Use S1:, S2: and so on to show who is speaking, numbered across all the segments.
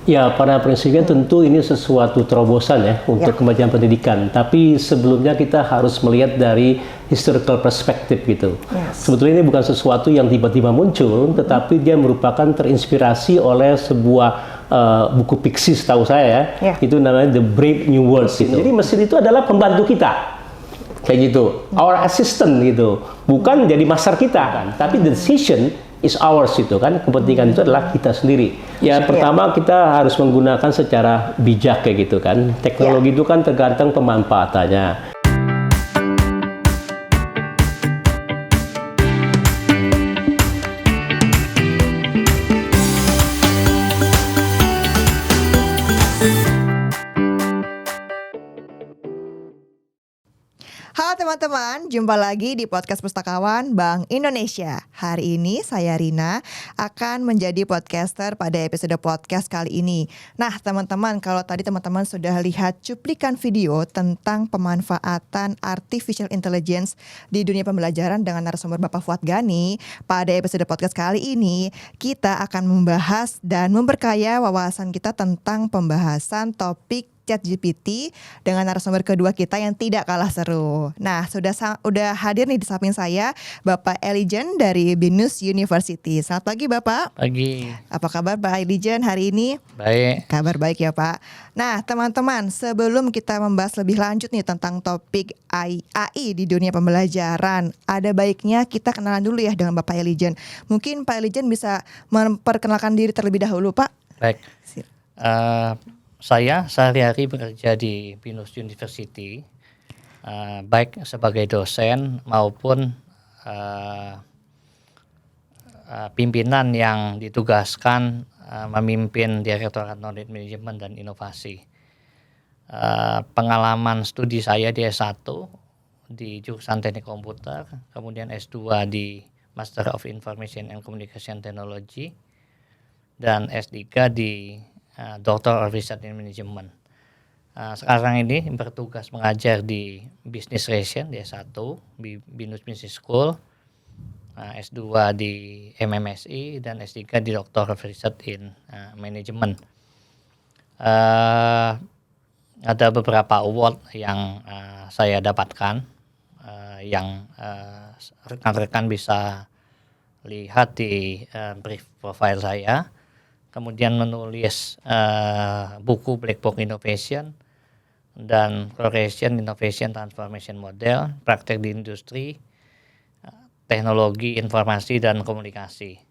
S1: Ya, pada prinsipnya tentu ini sesuatu terobosan ya untuk kemajuan pendidikan. Tapi sebelumnya kita harus melihat dari historical perspective gitu. Sebetulnya ini bukan sesuatu yang tiba-tiba muncul, tetapi dia merupakan terinspirasi oleh sebuah buku fiksi setahu saya ya. Itu namanya The Brave New World gitu. Jadi mesin itu adalah pembantu kita. Kayak gitu, our assistant gitu. Bukan jadi master kita kan, tapi the decision is ours itu kan, kepentingan itu adalah kita sendiri. Ya pertama kita harus menggunakan secara bijak kayak gitu kan. Teknologi itu kan tergantung pemanfaatannya.
S2: Halo teman-teman, jumpa lagi di podcast Pustakawan Bank Indonesia. Hari ini saya Rina akan menjadi podcaster pada episode podcast kali ini. Nah teman-teman, kalau tadi teman-teman sudah lihat cuplikan video tentang pemanfaatan artificial intelligence di dunia pembelajaran dengan narasumber Bapak Fuad Gani, pada episode podcast kali ini kita akan membahas dan memperkaya wawasan kita tentang pembahasan topik ChatGPT dengan narasumber kedua kita yang tidak kalah seru. Nah, sudah hadir nih di samping saya Bapak Elijen dari BINUS University. Selamat pagi Bapak.
S3: Pagi.
S2: Apa kabar Pak Elijen hari ini?
S3: Baik.
S2: Kabar baik ya Pak. Nah, teman-teman, sebelum kita membahas lebih lanjut nih tentang topik AI di dunia pembelajaran, ada baiknya kita kenalan dulu ya dengan Bapak Elijen. Mungkin Pak Elijen bisa memperkenalkan diri terlebih dahulu, Pak.
S3: Baik. Saya sehari-hari bekerja di BINUS University, baik sebagai dosen maupun pimpinan yang ditugaskan memimpin Direktorat Knowledge Management dan Inovasi. Pengalaman studi saya di S1 di jurusan Teknik Komputer, kemudian S2 di Master of Information and Communication Technology, dan S3 di Doctor of Research in Management. Sekarang ini bertugas mengajar di Business Relation di S1 di BINUS Business School, S2 di MMSI, dan S3 di Doctor of Research in Management. Ada beberapa award yang saya dapatkan, yang rekan-rekan bisa lihat di brief profile saya. Kemudian menulis buku Black Box Innovation dan Progression Innovation Transformation Model, praktek di industri, teknologi informasi dan komunikasi,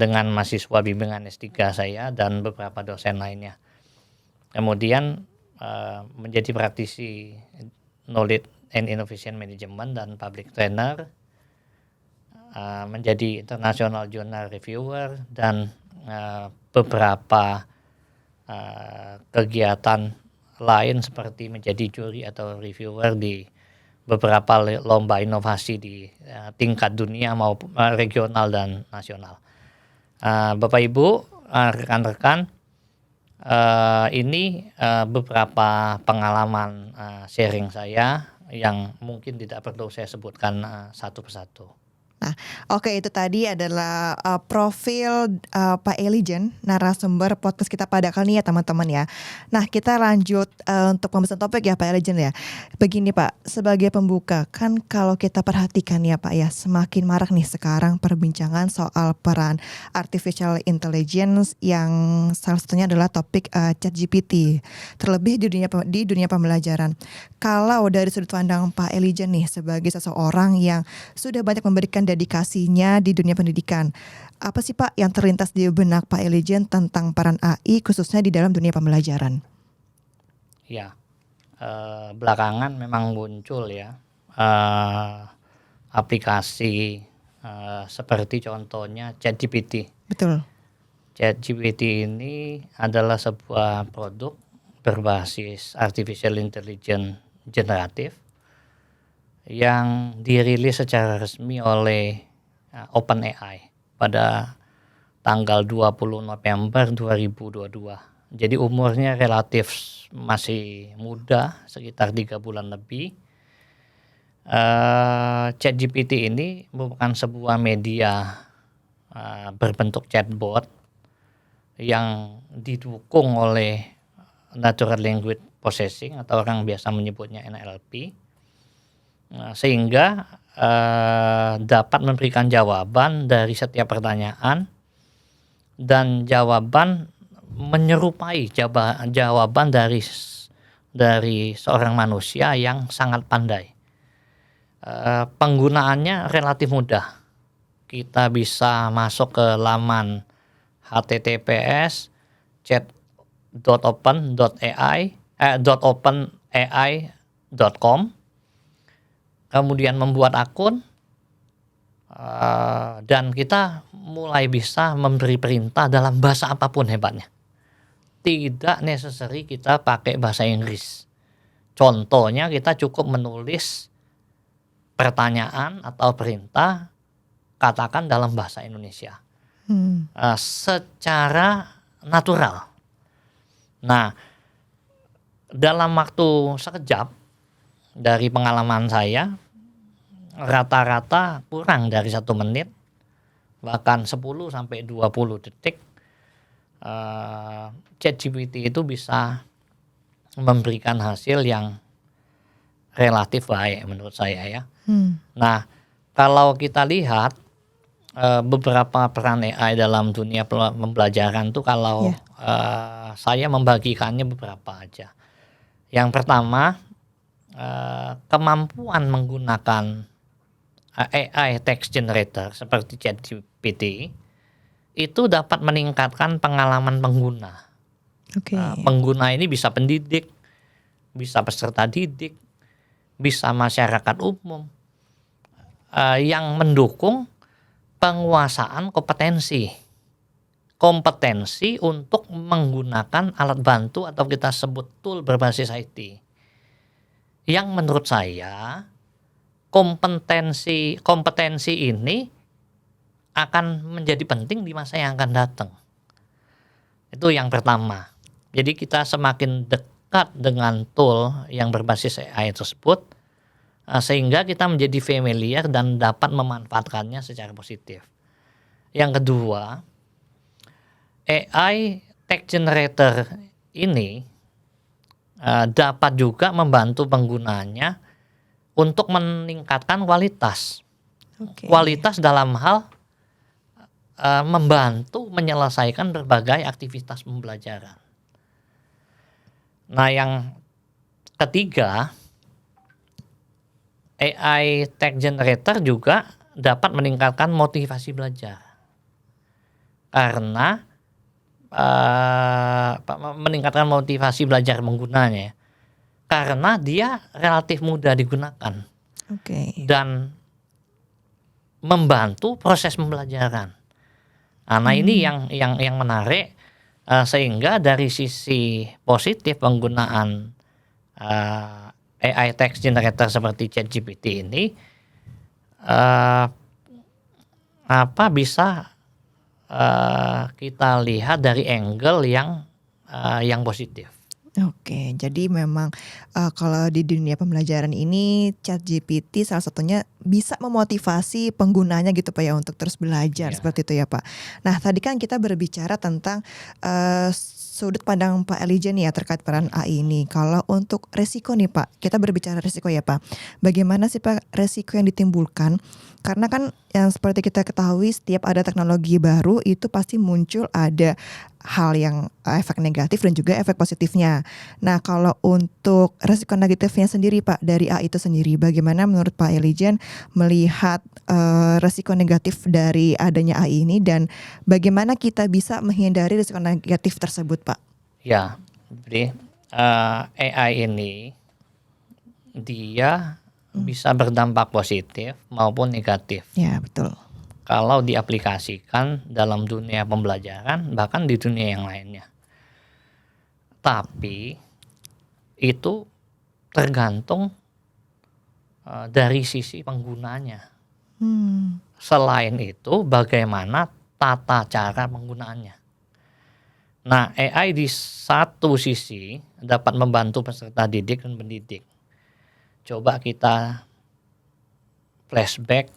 S3: dengan mahasiswa bimbingan S3 saya dan beberapa dosen lainnya. Kemudian menjadi praktisi Knowledge and Innovation Management dan Public Trainer, menjadi International Journal Reviewer, dan beberapa kegiatan lain seperti menjadi juri atau reviewer di beberapa lomba inovasi di tingkat dunia maupun regional dan nasional. Bapak Ibu, rekan-rekan, ini beberapa pengalaman sharing saya yang mungkin tidak perlu saya sebutkan satu persatu.
S2: Nah, oke, itu tadi adalah profil Pak Elijen, narasumber podcast kita pada kali ini ya teman-teman ya. Nah, kita lanjut untuk pembahasan topik ya Pak Elijen ya. Begini Pak, sebagai pembuka, kan kalau kita perhatikan ya Pak ya, semakin marak nih sekarang perbincangan soal peran artificial intelligence yang salah satunya adalah topik ChatGPT. Terlebih di dunia pembelajaran. Kalau dari sudut pandang Pak Elijen nih sebagai seseorang yang sudah banyak memberikan dedikasinya di dunia pendidikan, apa sih Pak yang terlintas di benak Pak Elijen tentang peran AI khususnya di dalam dunia pembelajaran?
S3: Ya, belakangan memang muncul ya aplikasi seperti contohnya ChatGPT.
S2: Betul.
S3: ChatGPT ini adalah sebuah produk berbasis artificial intelligence generatif yang dirilis secara resmi oleh OpenAI pada tanggal 20 November 2022. Jadi umurnya relatif masih muda, sekitar 3 bulan lebih. ChatGPT ini merupakan sebuah media berbentuk chatbot yang didukung oleh natural language processing atau orang biasa menyebutnya NLP, sehingga dapat memberikan jawaban dari setiap pertanyaan dan jawaban menyerupai jawaban dari seorang manusia yang sangat pandai. Penggunaannya relatif mudah. Kita bisa masuk ke laman https chat.openai.com, kemudian membuat akun, dan kita mulai bisa memberi perintah dalam bahasa apapun hebatnya. Tidak necessary kita pakai bahasa Inggris. Contohnya kita cukup menulis pertanyaan atau perintah, katakan dalam bahasa Indonesia. Secara natural. Nah, dalam waktu sekejap, dari pengalaman saya, rata-rata kurang dari 1 menit, bahkan 10 sampai 20 detik, ChatGPT itu bisa memberikan hasil yang relatif baik menurut saya ya. Nah, kalau kita lihat beberapa peran AI dalam dunia pembelajaran tuh, kalau saya membagikannya beberapa aja. Yang pertama, kemampuan menggunakan AI text generator seperti ChatGPT itu dapat meningkatkan pengalaman pengguna. Pengguna ini bisa pendidik, bisa peserta didik, bisa masyarakat umum, yang mendukung penguasaan kompetensi untuk menggunakan alat bantu atau kita sebut tool berbasis IT. Yang menurut saya kompetensi ini akan menjadi penting di masa yang akan datang. Itu yang pertama. Jadi kita semakin dekat dengan tool yang berbasis AI tersebut, sehingga kita menjadi familiar dan dapat memanfaatkannya secara positif. Yang kedua, AI text generator ini dapat juga membantu penggunanya untuk meningkatkan kualitas. Kualitas dalam hal membantu menyelesaikan berbagai aktivitas pembelajaran. Nah, yang ketiga, AI text generator juga dapat meningkatkan motivasi belajar, karena meningkatkan motivasi belajar penggunanya, karena dia relatif mudah digunakan dan membantu proses pembelajaran. Nah, ini yang menarik, sehingga dari sisi positif penggunaan AI text generator seperti ChatGPT ini bisa kita lihat dari angle yang positif.
S2: Oke, jadi memang kalau di dunia pembelajaran ini ChatGPT salah satunya bisa memotivasi penggunanya gitu Pak ya untuk terus belajar seperti itu ya Pak. Nah, tadi kan kita berbicara tentang sudut pandang Pak Elijen ya terkait peran AI ini. Kalau untuk resiko nih Pak, kita berbicara resiko ya Pak. Bagaimana sih Pak resiko yang ditimbulkan? Karena kan yang seperti kita ketahui setiap ada teknologi baru itu pasti muncul ada hal yang efek negatif dan juga efek positifnya. Nah, kalau untuk resiko negatifnya sendiri Pak dari AI itu sendiri, bagaimana menurut Pak Elijen melihat resiko negatif dari adanya AI ini dan bagaimana kita bisa menghindari resiko negatif tersebut Pak?
S3: Ya, jadi AI ini dia bisa berdampak positif maupun negatif.
S2: Ya, betul.
S3: Kalau diaplikasikan dalam dunia pembelajaran, bahkan di dunia yang lainnya. Tapi itu tergantung dari sisi penggunanya. Selain itu, bagaimana tata cara penggunaannya. Nah, AI di satu sisi dapat membantu peserta didik dan pendidik. Coba kita flashback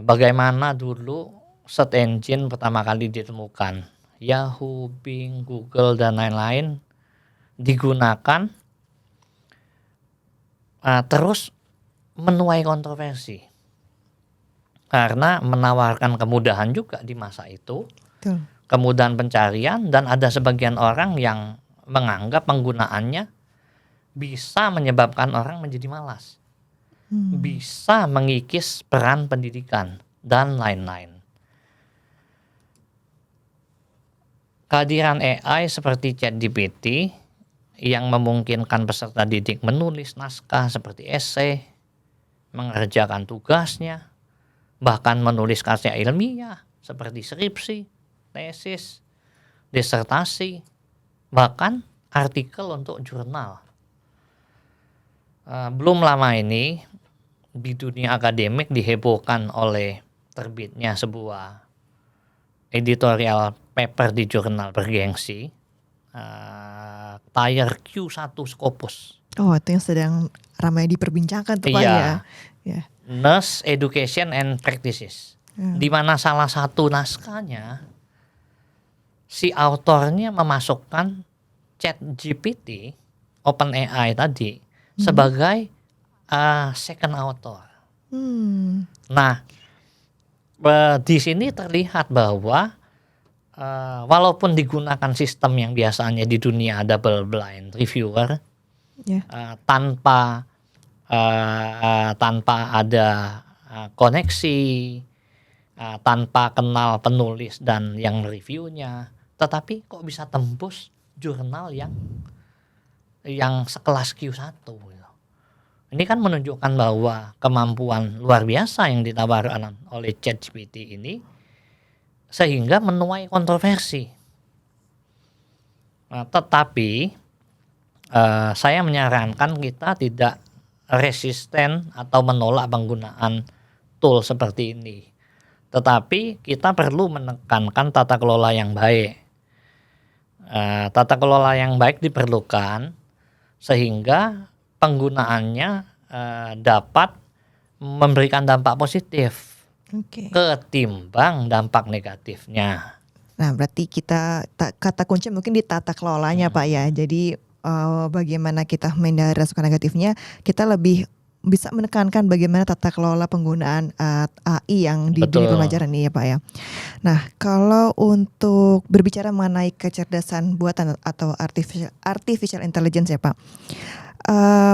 S3: bagaimana dulu search engine pertama kali ditemukan, Yahoo, Bing, Google dan lain-lain digunakan terus menuai kontroversi karena menawarkan kemudahan juga di masa itu,
S2: Betul.
S3: kemudahan pencarian, dan ada sebagian orang yang menganggap penggunaannya bisa menyebabkan orang menjadi malas, bisa mengikis peran pendidikan dan lain-lain. Kehadiran AI seperti ChatGPT yang memungkinkan peserta didik menulis naskah seperti esai, mengerjakan tugasnya, bahkan menulis karya ilmiah seperti skripsi, tesis, disertasi, bahkan artikel untuk jurnal. Belum lama ini di dunia akademik dihebohkan oleh terbitnya sebuah editorial paper di jurnal bergengsi, Tire Q1 Scopus.
S2: Oh, itu yang sedang ramai diperbincangkan tuh Pak
S3: Iya.
S2: ya. Ya.
S3: Nurse Education and Practices, di mana salah satu naskahnya si autornya memasukkan ChatGPT, OpenAI tadi sebagai second author. Nah, di sini terlihat bahwa walaupun digunakan sistem yang biasanya di dunia double blind reviewer, tanpa ada koneksi, tanpa kenal penulis dan yang reviewnya, tetapi kok bisa tembus jurnal yang sekelas Q1 gitu. Ini kan menunjukkan bahwa kemampuan luar biasa yang ditawarkan oleh ChatGPT ini sehingga menuai kontroversi. Tetapi saya menyarankan kita tidak resisten atau menolak penggunaan tool seperti ini. Tetapi kita perlu menekankan tata kelola yang baik. Tata kelola yang baik diperlukan sehingga penggunaannya dapat memberikan dampak positif ketimbang dampak negatifnya.
S2: Nah, berarti kata kunci mungkin di tata kelolanya Pak ya. Jadi bagaimana kita menghindari resiko negatifnya, kita lebih bisa menekankan bagaimana tata kelola penggunaan AI yang di dunia pembelajaran ini ya Pak ya. Nah, kalau untuk berbicara mengenai kecerdasan buatan atau artificial intelligence ya Pak,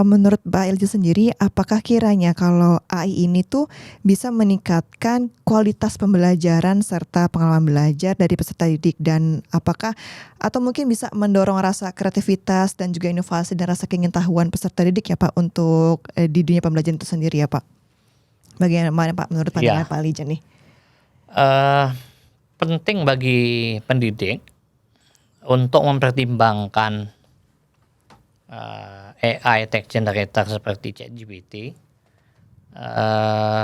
S2: menurut Pak Elijah sendiri, apakah kiranya kalau AI ini tuh bisa meningkatkan kualitas pembelajaran serta pengalaman belajar dari peserta didik, dan apakah atau mungkin bisa mendorong rasa kreativitas dan juga inovasi dan rasa keingintahuan peserta didik ya Pak untuk di dunia pembelajaran itu sendiri ya Pak? Bagaimana Pak menurut pandangan Pak Elijah nih?
S3: Penting bagi pendidik untuk mempertimbangkan AI text generator seperti ChatGPT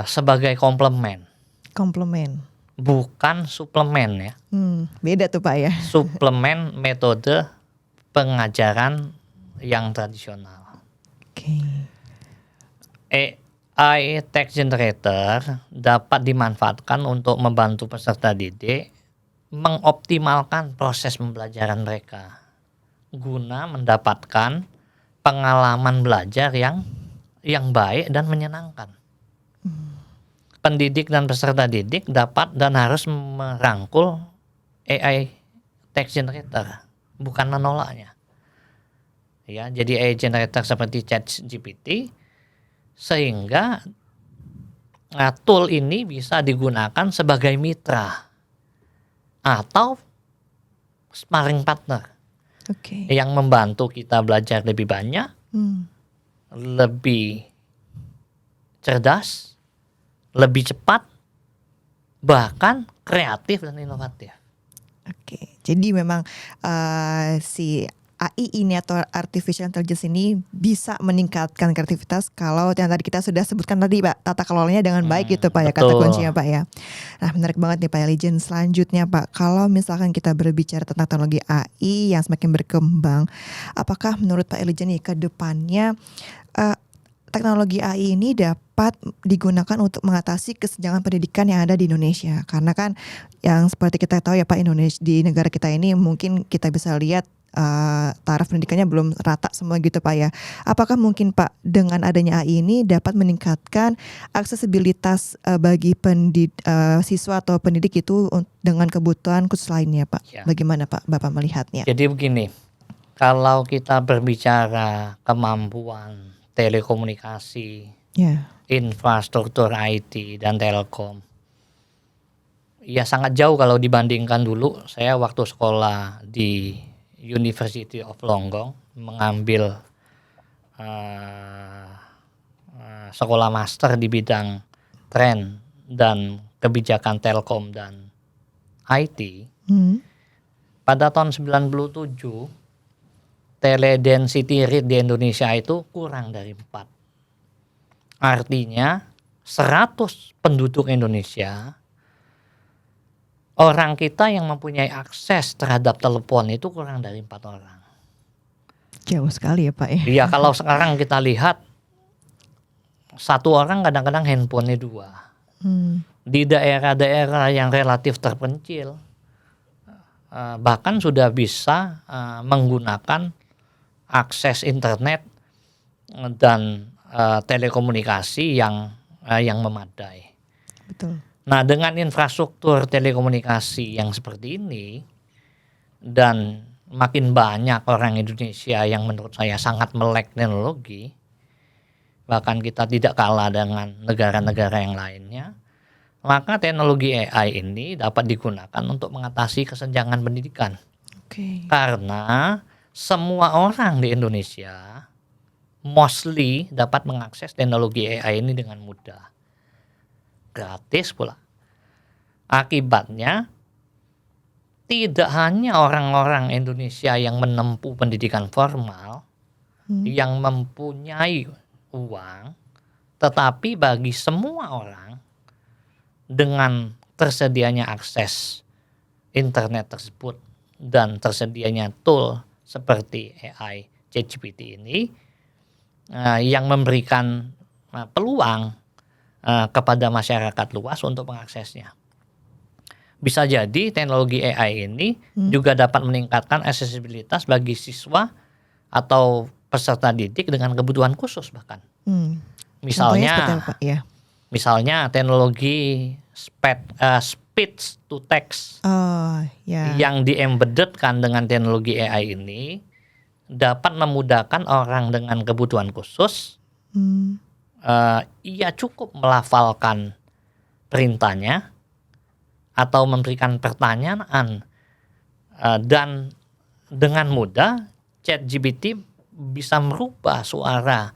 S3: sebagai komplement, bukan suplemen ya.
S2: Beda tuh Pak ya.
S3: Suplemen metode pengajaran yang tradisional. AI text generator dapat dimanfaatkan untuk membantu peserta didik mengoptimalkan proses pembelajaran mereka guna mendapatkan pengalaman belajar yang baik dan menyenangkan. Pendidik dan peserta didik dapat dan harus merangkul AI text generator, bukan menolaknya. Ya, jadi AI generator seperti ChatGPT sehingga tool ini bisa digunakan sebagai mitra atau sparring partner. Yang membantu kita belajar lebih banyak, lebih cerdas, lebih cepat, bahkan kreatif dan inovatif.
S2: Jadi memang si AI ini atau artificial intelligence ini bisa meningkatkan kreativitas kalau yang tadi kita sudah sebutkan tadi Pak, tata kelolanya dengan baik gitu Pak ya, kata kuncinya Pak ya. Nah, menarik banget nih Pak Elijah. Selanjutnya Pak, kalau misalkan kita berbicara tentang teknologi AI yang semakin berkembang, apakah menurut Pak Elijah nih ke depannya teknologi AI ini dapat digunakan untuk mengatasi kesenjangan pendidikan yang ada di Indonesia? Karena kan yang seperti kita tahu ya Pak, Indonesia di negara kita ini mungkin kita bisa lihat taraf pendidikannya belum rata semua gitu Pak ya. Apakah mungkin Pak dengan adanya AI ini dapat meningkatkan aksesibilitas bagi siswa atau pendidik itu dengan kebutuhan khusus lainnya Pak?
S3: Ya.
S2: Bagaimana Pak Bapak melihatnya?
S3: Jadi begini, kalau kita berbicara kemampuan telekomunikasi,
S2: Ya.
S3: infrastruktur IT dan telkom, ya sangat jauh kalau dibandingkan dulu. Saya waktu sekolah di University of Longkong mengambil sekolah master di bidang tren dan kebijakan telkom dan IT. Pada tahun 97 teledensity rate di Indonesia itu kurang dari 4. Artinya 100 penduduk Indonesia, orang kita yang mempunyai akses terhadap telepon itu kurang dari 4 orang.
S2: Jauh sekali ya Pak ya.
S3: Iya, kalau sekarang kita lihat 1 orang kadang-kadang handphonenya 2. Di daerah-daerah yang relatif terpencil bahkan sudah bisa menggunakan akses internet dan telekomunikasi yang memadai.
S2: Betul.
S3: Nah, dengan infrastruktur telekomunikasi yang seperti ini dan makin banyak orang Indonesia yang menurut saya sangat melek teknologi, bahkan kita tidak kalah dengan negara-negara yang lainnya, maka teknologi AI ini dapat digunakan untuk mengatasi kesenjangan pendidikan.
S2: Oke.
S3: Karena semua orang di Indonesia mostly dapat mengakses teknologi AI ini dengan mudah. Gratis pula. Akibatnya tidak hanya orang-orang Indonesia yang menempuh pendidikan formal yang mempunyai uang, tetapi bagi semua orang dengan tersedianya akses internet tersebut dan tersedianya tool seperti AI ChatGPT ini yang memberikan peluang kepada masyarakat luas untuk mengaksesnya. Bisa jadi teknologi AI ini juga dapat meningkatkan aksesibilitas bagi siswa atau peserta didik dengan kebutuhan khusus bahkan.
S2: Contohnya seperti apa, Pak? Ya.
S3: Misalnya teknologi speech to text yang di-embeddedkan dengan teknologi AI ini dapat memudahkan orang dengan kebutuhan khusus. Ia cukup melafalkan perintahnya atau memberikan pertanyaan dan dengan mudah ChatGPT bisa merubah suara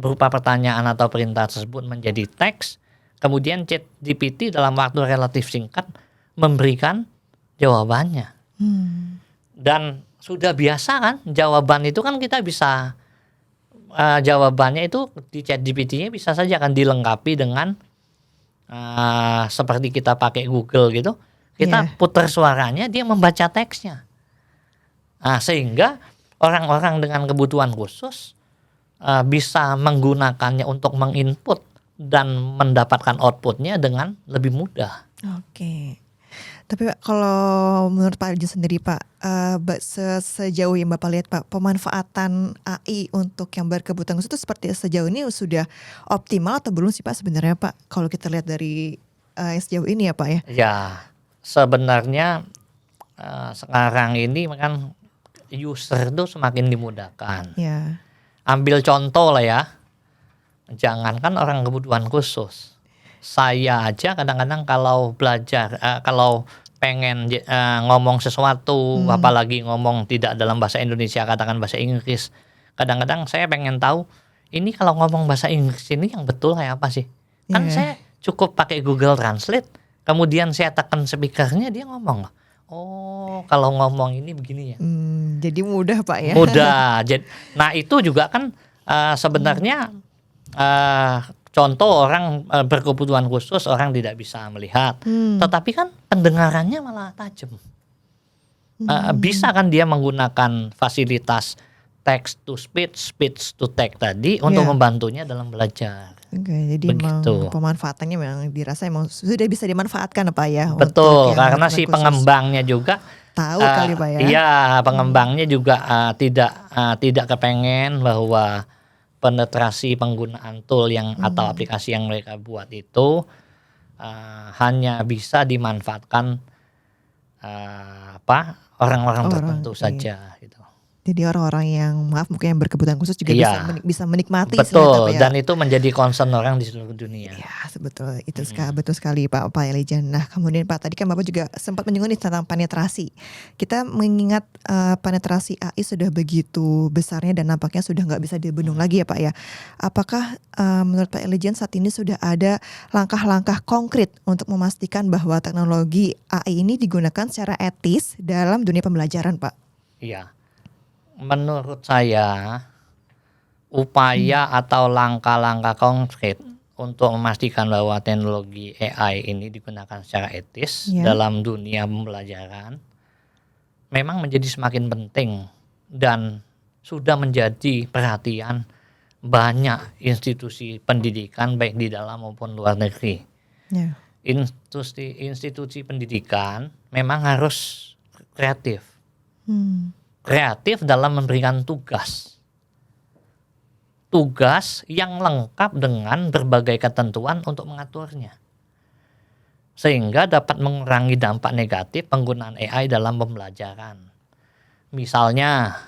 S3: berupa pertanyaan atau perintah tersebut menjadi teks. Kemudian ChatGPT dalam waktu relatif singkat memberikan jawabannya. Dan sudah biasa kan jawaban itu kan kita bisa jawabannya itu di ChatGPT-nya bisa saja kan dilengkapi dengan seperti kita pakai Google gitu. Kita putar suaranya, dia membaca teksnya. Sehingga orang-orang dengan kebutuhan khusus bisa menggunakannya untuk menginput dan mendapatkan outputnya dengan lebih mudah.
S2: Oke. Tapi Pak, kalau menurut Pak Elgin sendiri Pak, sejauh yang Bapak lihat Pak, pemanfaatan AI untuk yang berkebutuhan khusus itu seperti sejauh ini sudah optimal atau belum sih Pak sebenarnya Pak? Kalau kita lihat dari sejauh ini ya Pak ya?
S3: Ya, sebenarnya sekarang ini kan user itu semakin dimudahkan.
S2: Ya.
S3: Ambil contoh lah ya, jangankan orang kebutuhan khusus. Saya aja kadang-kadang kalau belajar, kalau pengen ngomong sesuatu, apalagi ngomong tidak dalam bahasa Indonesia, katakan bahasa Inggris, kadang-kadang saya pengen tahu, ini kalau ngomong bahasa Inggris ini yang betul kayak apa sih? Kan saya cukup pakai Google Translate, kemudian saya tekan speakernya, dia ngomong. Oh, kalau ngomong ini begini ya.
S2: Jadi mudah Pak ya?
S3: Mudah. Nah itu juga kan sebenarnya contoh orang berkebutuhan khusus, orang tidak bisa melihat, tetapi kan pendengarannya malah tajam. Bisa kan dia menggunakan fasilitas text to speech, speech to text tadi untuk membantunya dalam belajar.
S2: Oke, jadi memang
S3: Begitu.
S2: pemanfaatannya memang dirasa emang sudah bisa dimanfaatkan Pak ya.
S3: Betul,
S2: untuk yang
S3: karena
S2: berkebutuhan
S3: si
S2: khusus.
S3: pengembangnya juga
S2: Tahu kali Pak ya.
S3: Iya, pengembangnya juga tidak kepengen bahwa penetrasi penggunaan tool yang atau aplikasi yang mereka buat itu hanya bisa dimanfaatkan orang-orang tertentu saja gitu.
S2: Jadi orang-orang yang maaf mungkin yang berkebutuhan khusus juga
S3: Iya.
S2: bisa menikmati
S3: Betul,
S2: Pak ya.
S3: dan itu menjadi concern orang di seluruh dunia.
S2: Ya, betul itu betul sekali Pak Elijah. Nah, kemudian Pak tadi kan Bapak juga sempat menyinggung nih tentang penetrasi. Kita mengingat penetrasi AI sudah begitu besarnya dan nampaknya sudah nggak bisa dibendung lagi ya Pak ya. Apakah menurut Pak Elijah saat ini sudah ada langkah-langkah konkret untuk memastikan bahwa teknologi AI ini digunakan secara etis dalam dunia pembelajaran Pak?
S3: Iya. Menurut saya upaya atau langkah-langkah konkret untuk memastikan bahwa teknologi AI ini digunakan secara etis dalam dunia pembelajaran memang menjadi semakin penting dan sudah menjadi perhatian banyak institusi pendidikan baik di dalam maupun luar negeri. Institusi pendidikan memang harus kreatif. Kreatif dalam memberikan tugas yang lengkap dengan berbagai ketentuan untuk mengaturnya, sehingga dapat mengurangi dampak negatif penggunaan AI dalam pembelajaran. Misalnya,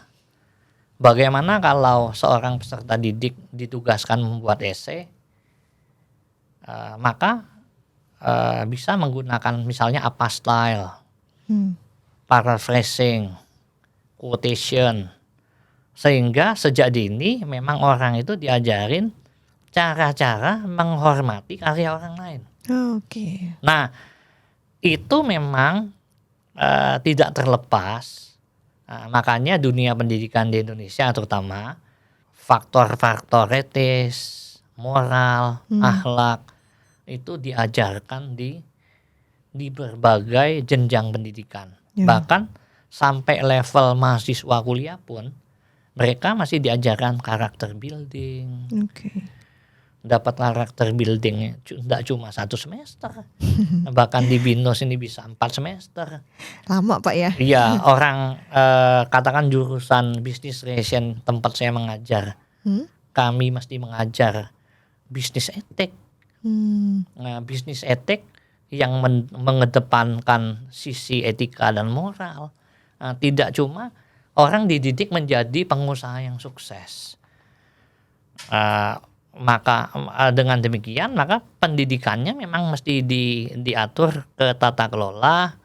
S3: bagaimana kalau seorang peserta didik ditugaskan membuat esai, maka bisa menggunakan misalnya apa style, paraphrasing, quotation, sehingga sejak dini memang orang itu diajarin cara-cara menghormati karya orang lain. Nah, itu memang tidak terlepas. Makanya dunia pendidikan di Indonesia terutama faktor-faktor etis, moral, akhlak itu diajarkan di berbagai jenjang pendidikan. Bahkan sampai level mahasiswa kuliah pun mereka masih diajarkan karakter building. Dapat karakter building tidak cuma 1 semester. Bahkan di BINUS ini bisa 4 semester.
S2: Lama Pak ya.
S3: Iya, orang katakan jurusan business relation tempat saya mengajar. Kami mesti mengajar bisnis etik. Nah, bisnis etik yang mengedepankan sisi etika dan moral. Tidak cuma orang dididik menjadi pengusaha yang sukses. Maka dengan demikian maka pendidikannya memang mesti diatur ke tata kelola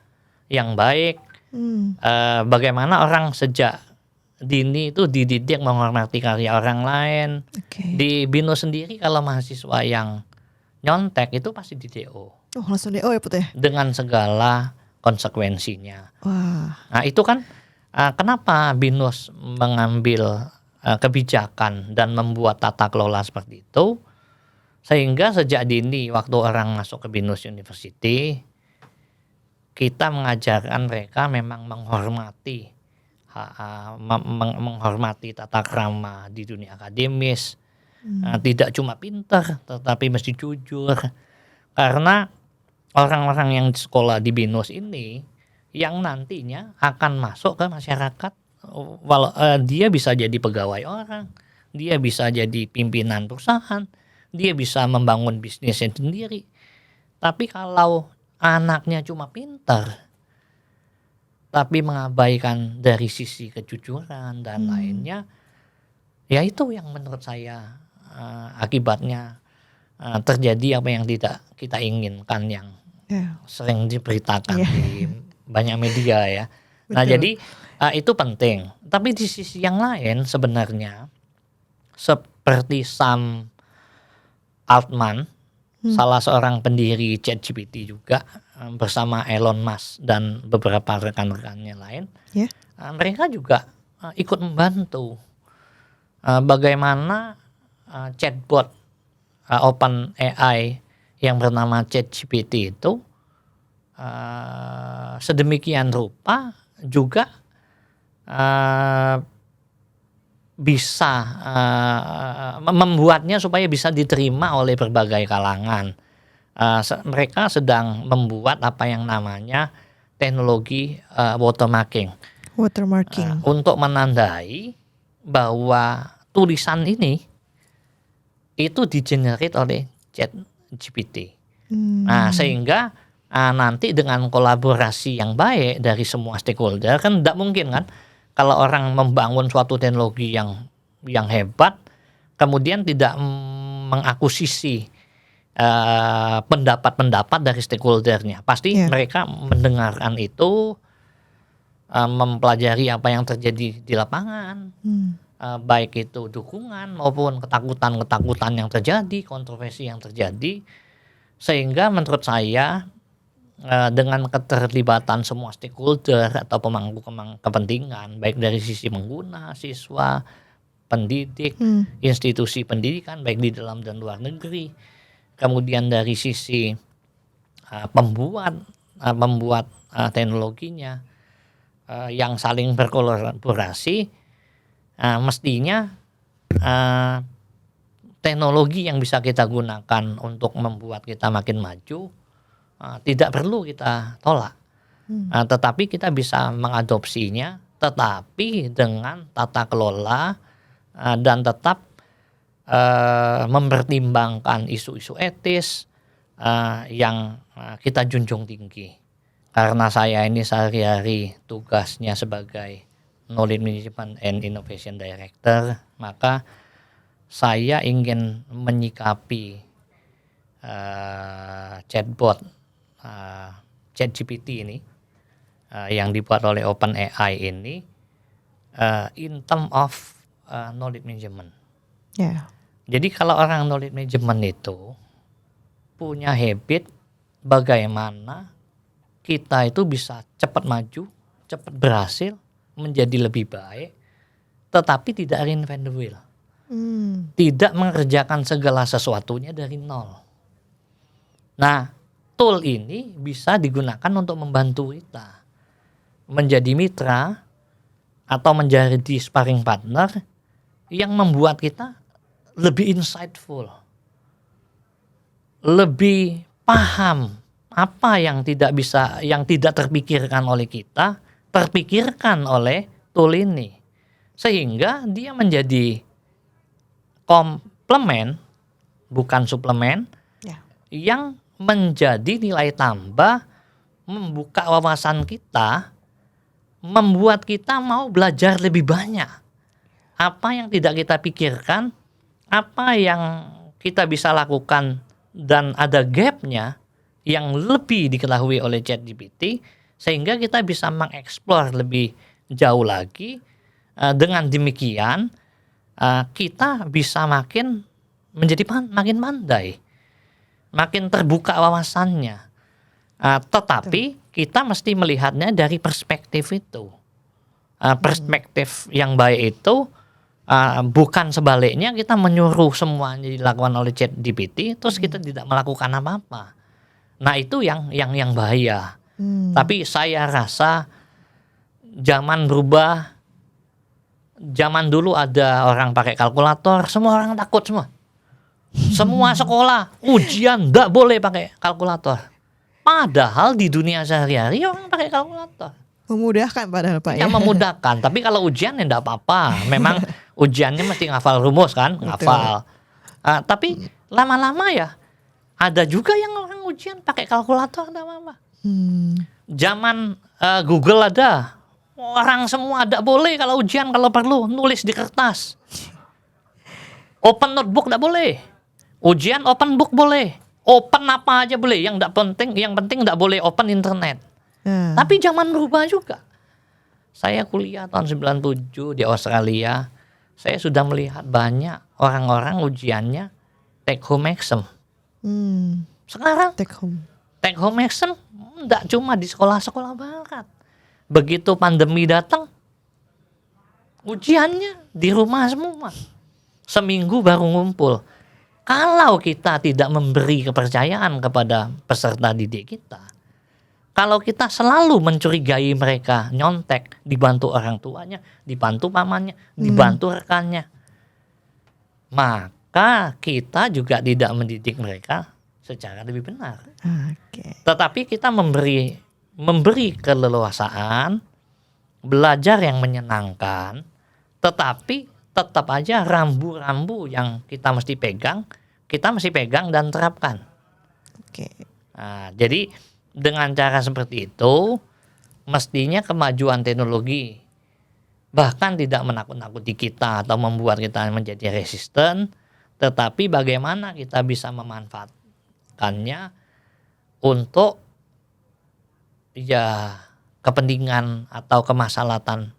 S3: yang baik. Bagaimana orang sejak dini itu dididik menghormati karya orang lain. Di BINUS sendiri kalau mahasiswa yang nyontek itu pasti di DO.
S2: Langsung DO ya Put ya? Dengan
S3: segala konsekuensinya. Nah itu kan kenapa BINUS mengambil kebijakan dan membuat tata kelola seperti itu, sehingga sejak dini waktu orang masuk ke BINUS University kita mengajarkan mereka memang menghormati tata krama di dunia akademis. Tidak cuma pintar tetapi mesti jujur, karena orang-orang yang sekolah di BINUS ini yang nantinya akan masuk ke masyarakat, dia bisa jadi pegawai orang, dia bisa jadi pimpinan perusahaan, dia bisa membangun bisnisnya sendiri. Tapi kalau anaknya cuma pintar tapi mengabaikan dari sisi kejujuran dan lainnya, ya itu yang menurut saya akibatnya terjadi apa yang tidak kita inginkan, yang sering diberitakan di banyak media ya. Nah jadi itu penting. Tapi di sisi yang lain sebenarnya seperti Sam Altman, salah seorang pendiri ChatGPT juga bersama Elon Musk dan beberapa rekan-rekannya lain, mereka juga ikut membantu bagaimana chatbot OpenAI yang bernama ChatGPT itu sedemikian rupa juga bisa membuatnya supaya bisa diterima oleh berbagai kalangan. Mereka sedang membuat apa yang namanya teknologi watermarking untuk menandai bahwa tulisan ini itu di-generate oleh ChatGPT. Nah, sehingga nanti dengan kolaborasi yang baik dari semua stakeholder, kan tidak mungkin kan kalau orang membangun suatu teknologi yang hebat kemudian tidak mengakuisisi pendapat-pendapat dari stakeholdernya. Pasti mereka mendengarkan itu, mempelajari apa yang terjadi di lapangan, baik itu dukungan maupun ketakutan-ketakutan yang terjadi, kontroversi yang terjadi, sehingga menurut saya dengan keterlibatan semua stakeholder atau pemangku kepentingan, baik dari sisi pengguna, siswa, pendidik, institusi pendidikan baik di dalam dan luar negeri, kemudian dari sisi pembuat teknologinya, yang saling berkolaborasi, mestinya teknologi yang bisa kita gunakan untuk membuat kita makin maju tidak perlu kita tolak, tetapi kita bisa mengadopsinya, tetapi dengan tata kelola dan tetap mempertimbangkan isu-isu etis yang kita junjung tinggi. Karena saya ini sehari-hari tugasnya sebagai Knowledge Management and Innovation Director, maka saya ingin menyikapi chatbot ChatGPT ini yang dibuat oleh OpenAI ini in term of knowledge management. Jadi kalau orang knowledge management itu punya habit bagaimana kita itu bisa cepat maju, cepat berhasil, menjadi lebih baik, tetapi tidak reinvent the wheel. Tidak mengerjakan segala sesuatunya dari nol. Nah, tool ini bisa digunakan untuk membantu kita menjadi mitra atau menjadi sparring partner yang membuat kita lebih insightful, lebih paham apa yang tidak terpikirkan oleh kita, terpikirkan oleh tool ini, sehingga dia menjadi komplement bukan suplemen yang menjadi nilai tambah, membuka wawasan kita, membuat kita mau belajar lebih banyak. Apa yang tidak kita pikirkan, apa yang kita bisa lakukan dan ada gapnya yang lebih diketahui oleh ChatGPT, sehingga kita bisa mengeksplor lebih jauh lagi. Dengan demikian kita bisa makin makin pandai, makin terbuka wawasannya. Tetapi kita mesti melihatnya dari perspektif itu. Perspektif yang baik itu bukan sebaliknya kita menyuruh semuanya dilakukan oleh ChatGPT terus kita tidak melakukan apa-apa. Nah, itu yang bahaya. Tapi saya rasa zaman berubah. Zaman dulu ada orang pakai kalkulator, semua orang takut semua. Semua sekolah ujian nggak boleh pakai kalkulator. Padahal di dunia sehari-hari orang pakai kalkulator.
S2: Memudahkan padahal Pak
S3: ya. Memudahkan, tapi kalau ujian ya enggak apa-apa. Memang ujiannya mesti ngafal rumus kan, ngafal. Tapi lama-lama ya ada juga yang orang ujian pakai kalkulator enggak apa-apa. Zaman Google ada, orang semua enggak boleh kalau ujian kalau perlu nulis di kertas. Open notebook enggak boleh. Ujian open book boleh. Open apa aja boleh, yang penting enggak boleh open internet. Tapi zaman berubah juga. Saya kuliah tahun 97 di Australia. Saya sudah melihat banyak orang-orang ujiannya take home exam. Sekarang take home exam enggak cuma di sekolah-sekolah barat. Begitu pandemi datang, ujiannya di rumah semua. Seminggu baru ngumpul. Kalau kita tidak memberi kepercayaan kepada peserta didik kita, Kalau kita selalu mencurigai mereka nyontek, dibantu orang tuanya, dibantu pamannya, dibantu rekannya, maka kita juga tidak mendidik mereka secara lebih benar.
S2: Oke.
S3: Tetapi kita memberi keleluasaan, belajar yang menyenangkan, tetapi tetap aja rambu-rambu yang kita mesti pegang dan terapkan.
S2: Oke.
S3: Nah, jadi dengan cara seperti itu, mestinya kemajuan teknologi bahkan tidak menakut-nakuti kita atau membuat kita menjadi resisten, tetapi bagaimana kita bisa memanfaatkannya untuk ya kepentingan atau kemaslahatan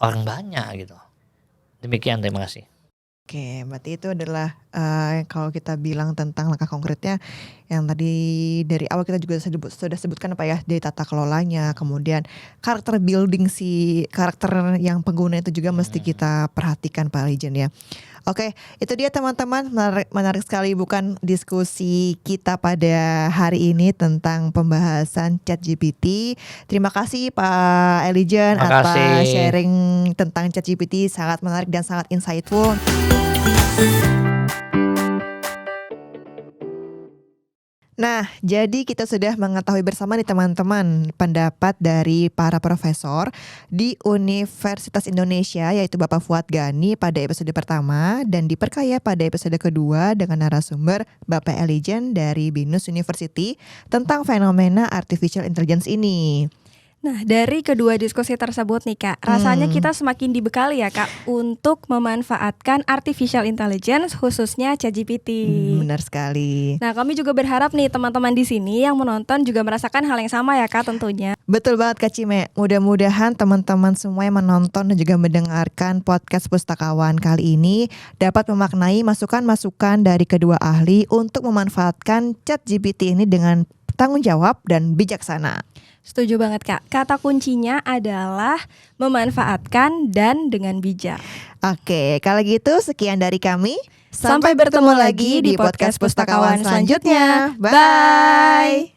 S3: orang banyak gitu. Demikian, terima kasih.
S2: Oke, berarti itu adalah kalau kita bilang tentang langkah konkretnya yang tadi dari awal kita juga sudah sebutkan apa ya, dari tata kelolanya, kemudian karakter building si karakter yang pengguna itu juga mesti kita perhatikan Pak Alijen ya. Oke, itu dia teman-teman, menarik sekali bukan diskusi kita pada hari ini tentang pembahasan ChatGPT. Terima kasih Pak Alijen atas sharing tentang ChatGPT, sangat menarik dan sangat insightful. Nah, jadi kita sudah mengetahui bersama nih teman-teman pendapat dari para profesor di Universitas Indonesia, yaitu Bapak Fuad Gani pada episode pertama dan diperkaya pada episode kedua dengan narasumber Bapak Alijen dari BINUS University tentang fenomena artificial intelligence ini.
S4: Nah, dari kedua diskusi tersebut nih Kak, rasanya kita semakin dibekali ya Kak untuk memanfaatkan artificial intelligence khususnya ChatGPT.
S2: Benar sekali.
S4: Nah, kami juga berharap nih teman-teman di sini yang menonton juga merasakan hal yang sama ya Kak tentunya.
S2: Betul banget Kak Cime. Mudah-mudahan teman-teman semua yang menonton dan juga mendengarkan podcast Pustakawan kali ini dapat memaknai masukan-masukan dari kedua ahli untuk memanfaatkan ChatGPT ini dengan tanggung jawab dan bijaksana.
S4: Setuju banget Kak. Kata kuncinya adalah memanfaatkan dan dengan bijak.
S2: Oke, kalau gitu sekian dari kami.
S4: Sampai bertemu lagi di podcast Pustakawan selanjutnya. Bye.